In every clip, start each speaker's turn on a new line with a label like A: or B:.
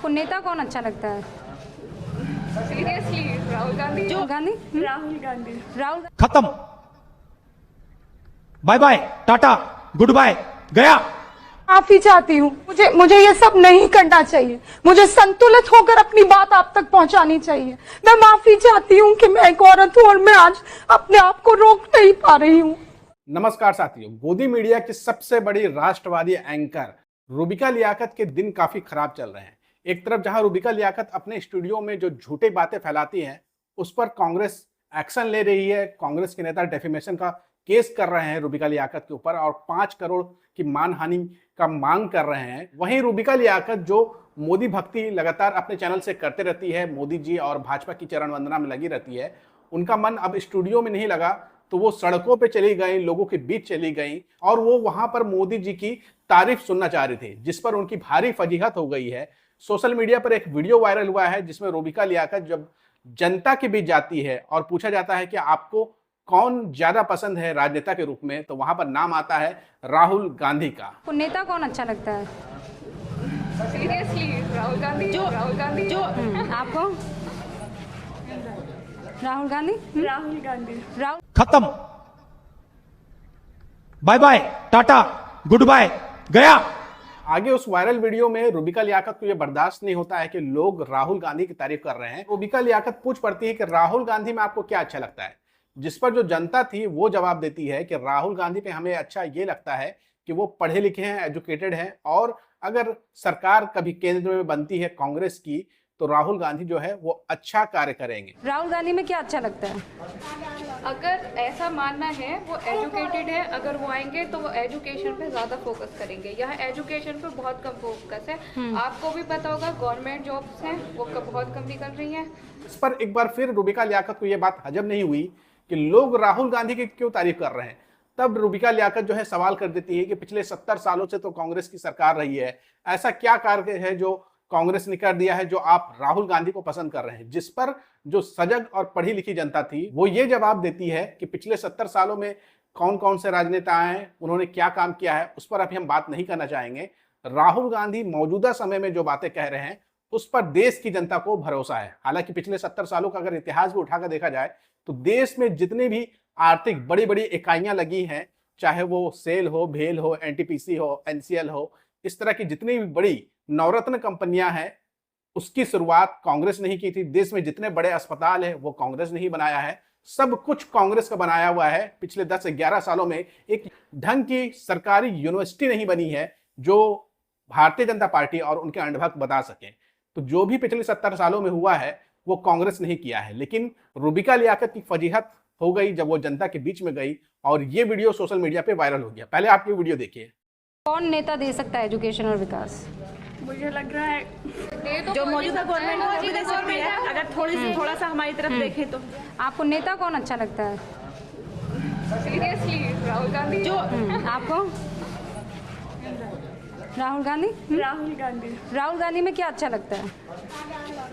A: आपको नेता कौन अच्छा लगता है?
B: सीरियसली राहुल गांधी।
A: गांधी?
B: राहुल गांधी।
A: राहुल
C: खत्म, bye bye, tata, goodbye, गया।
D: माफी चाहती हूँ। मुझे ये सब नहीं करना चाहिए। मुझे संतुलित होकर अपनी बात आप तक पहुंचानी चाहिए। मैं माफी चाहती हूँ कि मैं एक औरत हूँ और मैं आज अपने आप को रोक नहीं पा रही हूँ।
C: नमस्कार साथियों, गोदी मीडिया की सबसे बड़ी राष्ट्रवादी एंकर रूबिका लियाकत के दिन काफी खराब चल रहे हैं। एक तरफ जहां रूबिका लियाकत अपने स्टूडियो में जो झूठी बातें फैलाती हैं उस पर कांग्रेस एक्शन ले रही है। कांग्रेस के नेता डेफेमेशन का केस कर रहे हैं रूबिका लियाकत के ऊपर और 5 करोड़ की मानहानि का मांग कर रहे हैं। वहीं रूबिका लियाकत जो मोदी भक्ति लगातार अपने चैनल से करते रहती है, मोदी जी और भाजपा की चरण वंदना में लगी रहती है, उनका मन अब स्टूडियो में नहीं लगा तो वो सड़कों पे चली गई, लोगों के बीच चली गई और वो वहां पर मोदी जी की तारीफ सुनना चाह रही थी, जिस पर उनकी भारी फजीहत हो गई है। सोशल मीडिया पर एक वीडियो वायरल हुआ है जिसमें रूबिका लियाकत जब जनता के बीच जाती है और पूछा जाता है कि आपको कौन ज्यादा पसंद है राजनेता के रूप में, तो वहां पर नाम आता है राहुल गांधी का।
A: आपको नेता कौन अच्छा लगता है?
B: सीरियसली राहुल गांधी। राहुल गांधी।
A: आपको? राहुल गांधी?
B: राहुल गांधी।
A: राहुल
C: खत्म, bye bye, tata, goodbye, गया। आगे उस वायरल वीडियो में रूबिका लियाकत को यह बर्दाश्त नहीं होता है कि लोग राहुल गांधी की तारीफ कर रहे हैं। रूबिका लियाकत पूछ पड़ती है कि राहुल गांधी में आपको क्या अच्छा लगता है, जिस पर जो जनता थी वो जवाब देती है कि राहुल गांधी पे हमें अच्छा ये लगता है कि वो पढ़े लिखे हैं, एजुकेटेड हैं और अगर सरकार कभी केंद्र में बनती है कांग्रेस की तो राहुल गांधी जो है वो अच्छा कार्य करेंगे।
A: राहुल गांधी में क्या अच्छा लगता है?
B: अगर ऐसा मानना है वो एजुकेटेड है, अगर वो आएंगे तो वो एजुकेशन पे ज्यादा फोकस करेंगे। यहाँ एजुकेशन पे बहुत कम फोकस है। आपको भी पता होगा गवर्नमेंट जॉब्स हैं वो बहुत कम निकल रही हैं।
C: इस पर एक बार फिर रूबिका लियाकत को यह बात हजम नहीं हुई कि लोग राहुल गांधी की क्यों तारीफ कर रहे हैं। तब रूबिका लियाकत जो है सवाल कर देती है कि पिछले 70 सालों से तो कांग्रेस की सरकार रही है, ऐसा क्या कार्य है जो कांग्रेस ने कर दिया है जो आप राहुल गांधी को पसंद कर रहे हैं। जिस पर जो सजग और पढ़ी लिखी जनता थी वो ये जवाब देती है कि पिछले 70 सालों में कौन कौन से राजनेता आए हैं, उन्होंने क्या काम किया है, उस पर अभी हम बात नहीं करना चाहेंगे। राहुल गांधी मौजूदा समय में जो बातें कह रहे हैं उस पर देश की जनता को भरोसा है। हालांकि पिछले 70 सालों का अगर इतिहास भी उठाकर देखा जाए तो देश में जितनी भी आर्थिक बड़ी बड़ी इकाइयां लगी हैं, चाहे वो सेल हो, भेल हो, एनटीपीसी हो, एनसीएल हो, इस तरह की जितनी भी बड़ी नवरत्न कंपनियां हैं उसकी शुरुआत कांग्रेस नहीं की थी। देश में जितने बड़े अस्पताल है वो कांग्रेस ने ही बनाया है। सब कुछ कांग्रेस का बनाया हुआ है। पिछले 10 से 11 सालों में एक ढंग की सरकारी यूनिवर्सिटी नहीं बनी है जो भारतीय जनता पार्टी और उनके अंडभक्त बता सके। तो जो भी पिछले 70 सालों में हुआ है वो कांग्रेस नहीं किया है। लेकिन रूबिका लियाकत की फजीहत हो गई जब वो जनता के बीच में गई और ये वीडियो सोशल मीडिया पे वायरल हो गया। पहले आप ये वीडियो देखिए।
A: कौन नेता दे सकता है एजुकेशन और विकास?
B: मुझे लग रहा है
E: जो मौजूदा गवर्नमेंट है वो भी दे सकती है, अगर थोड़ा सा हमारी तरफ देखें तो।
A: आपको नेता कौन अच्छा लगता है?
B: सीरियसली राहुल गांधी।
A: आपको? राहुल गांधी?
B: राहुल गांधी।
A: राहुल गांधी में क्या अच्छा लगता है?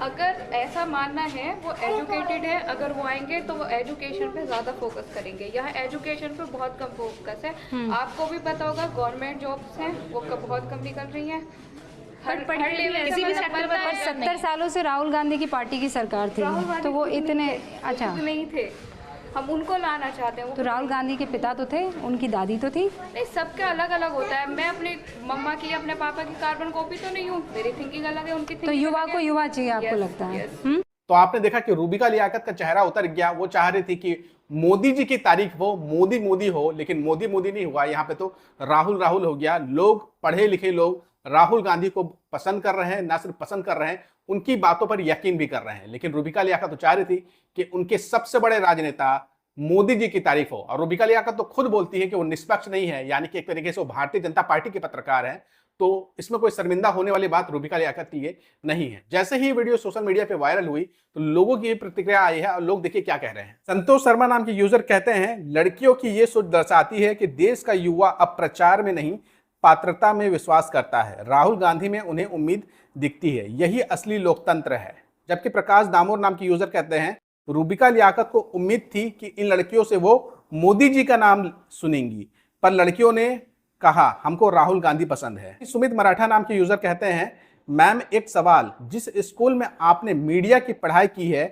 B: अगर ऐसा मानना है वो एजुकेटेड है, अगर वो आएंगे तो वो एजुकेशन पे ज्यादा फोकस करेंगे। यहाँ एजुकेशन पे बहुत कम फोकस है। आपको भी पता होगा गवर्नमेंट जॉब्स हैं वो बहुत कम निकल रही हैं। हर लेवल
E: किसी भी सेक्टर पर
A: 70 सालों से राहुल गांधी की पार्टी की सरकार थी तो वो इतने अच्छा
B: नहीं थे, हम उनको लाना चाहते हैं।
A: तो राहुल गांधी के पिता तो थे, उनकी दादी तो थी।
B: नहीं, सबके अलग अलग होता है। मैं अपनी मम्मा की अपने पापा की कार्बन कॉपी तो नहीं हूँ, मेरी थिंकिंग अलग है, उनकी
A: तो
B: थिंकिंग
A: युवा को युवा चाहिए आपको लगता है?
C: तो आपने देखा कि रूबिका लियाकत का चेहरा उतर गया। वो चाह रही थी कि मोदी जी की तारीफ हो, मोदी मोदी हो, लेकिन मोदी मोदी नहीं हुआ। यहाँ पे तो राहुल राहुल हो गया। लोग, पढ़े लिखे लोग राहुल गांधी को पसंद कर रहे हैं, ना सिर्फ पसंद कर रहे हैं, उनकी बातों पर यकीन भी कर रहे हैं। लेकिन रूबिका लियाकत तो चाह रही थी कि उनके सबसे बड़े राजनेता मोदी जी की तारीफ हो। और रूबिका लियाकत तो खुद बोलती है कि वो निष्पक्ष नहीं है, यानी कि एक तरीके से वो भारतीय जनता पार्टी के पत्रकार हैं। तो इसमें कोई शर्मिंदा होने वाली बात रूबिका लियाकत के लिए नहीं है। जैसे ही वीडियो सोशल मीडिया पे वायरल हुई तो लोगों की प्रतिक्रिया आई है और लोग देखिए क्या कह रहे हैं। संतोष शर्मा नाम के यूजर कहते हैं, लड़कियों की ये सोच दर्शाती है कि देश का युवा अब प्रचार में नहीं पात्रता में विश्वास करता है। राहुल गांधी में उन्हें उम्मीद दिखती है, यही असली लोकतंत्र है। जबकि प्रकाश दामोर नाम के यूजर कहते हैं, रूबिका लियाकत को उम्मीद थी कि इन लड़कियों से वो मोदी जी का नाम सुनेंगी, पर लड़कियों ने कहा हमको राहुल गांधी पसंद है। सुमित मराठा नाम के यूजर कहते हैं मैम एक सवाल, जिस स्कूल में आपने मीडिया की पढ़ाई की है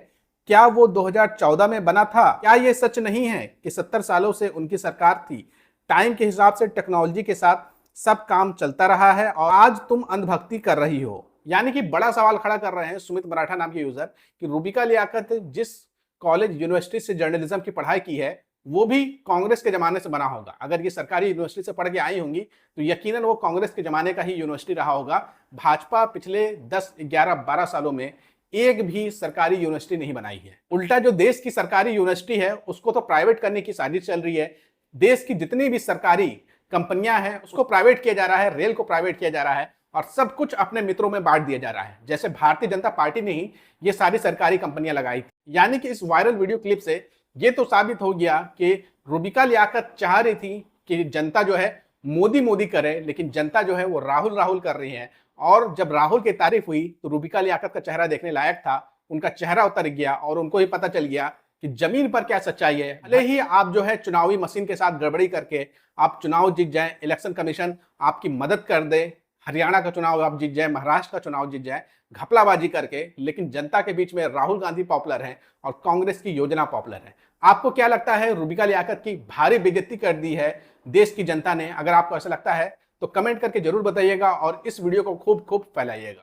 C: क्या वो 2014 में बना था? क्या ये सच नहीं है कि 70 सालों से उनकी सरकार थी, टाइम के हिसाब से टेक्नोलॉजी के साथ सब काम चलता रहा है और आज तुम अंधभक्ति कर रही हो? यानी कि बड़ा सवाल खड़ा कर रहे हैं सुमित मराठा नाम के यूजर कि रूबिका लियाकत जिस कॉलेज यूनिवर्सिटी से जर्नलिज्म की पढ़ाई की है वो भी कांग्रेस के जमाने से बना होगा। अगर ये सरकारी यूनिवर्सिटी से पढ़ के आई होंगी तो यकीनन वो कांग्रेस के जमाने का ही यूनिवर्सिटी रहा होगा। भाजपा पिछले 10, 11, 12 सालों में एक भी सरकारी यूनिवर्सिटी नहीं बनाई है। उल्टा जो देश की सरकारी यूनिवर्सिटी है उसको तो प्राइवेट करने की साजिश चल रही है। देश की जितनी भी सरकारी कंपनियां हैं उसको प्राइवेट किया जा रहा है, रेल को प्राइवेट किया जा रहा है और सब कुछ अपने मित्रों में बांट दिया जा रहा है। जैसे भारतीय जनता पार्टी ने ही ये सारी सरकारी कंपनियां लगाई थी। यानी कि इस वायरल वीडियो क्लिप से ये तो साबित हो गया कि रूबिका लियाकत चाह रही थी कि जनता जो है मोदी मोदी करे, लेकिन जनता जो है वो राहुल राहुल कर रही है। और जब राहुल की तारीफ हुई तो रूबिका लियाकत का चेहरा देखने लायक था, उनका चेहरा उतर गया और उनको ही पता चल गया कि जमीन पर क्या सच्चाई है। भले ही आप जो है चुनावी मशीन के साथ गड़बड़ी करके आप चुनाव जीत जाए, इलेक्शन कमीशन आपकी मदद कर दे, हरियाणा का चुनाव आप जीत जाए, महाराष्ट्र का चुनाव जीत जाए घपलाबाजी करके, लेकिन जनता के बीच में राहुल गांधी पॉपुलर है और कांग्रेस की योजना पॉपुलर है। आपको क्या लगता है रूबिका लियाकत की भारी बेइज्जती कर दी है देश की जनता ने? अगर आपको ऐसा लगता है तो कमेंट करके जरूर बताइएगा और इस वीडियो को खूब खूब फैलाइएगा।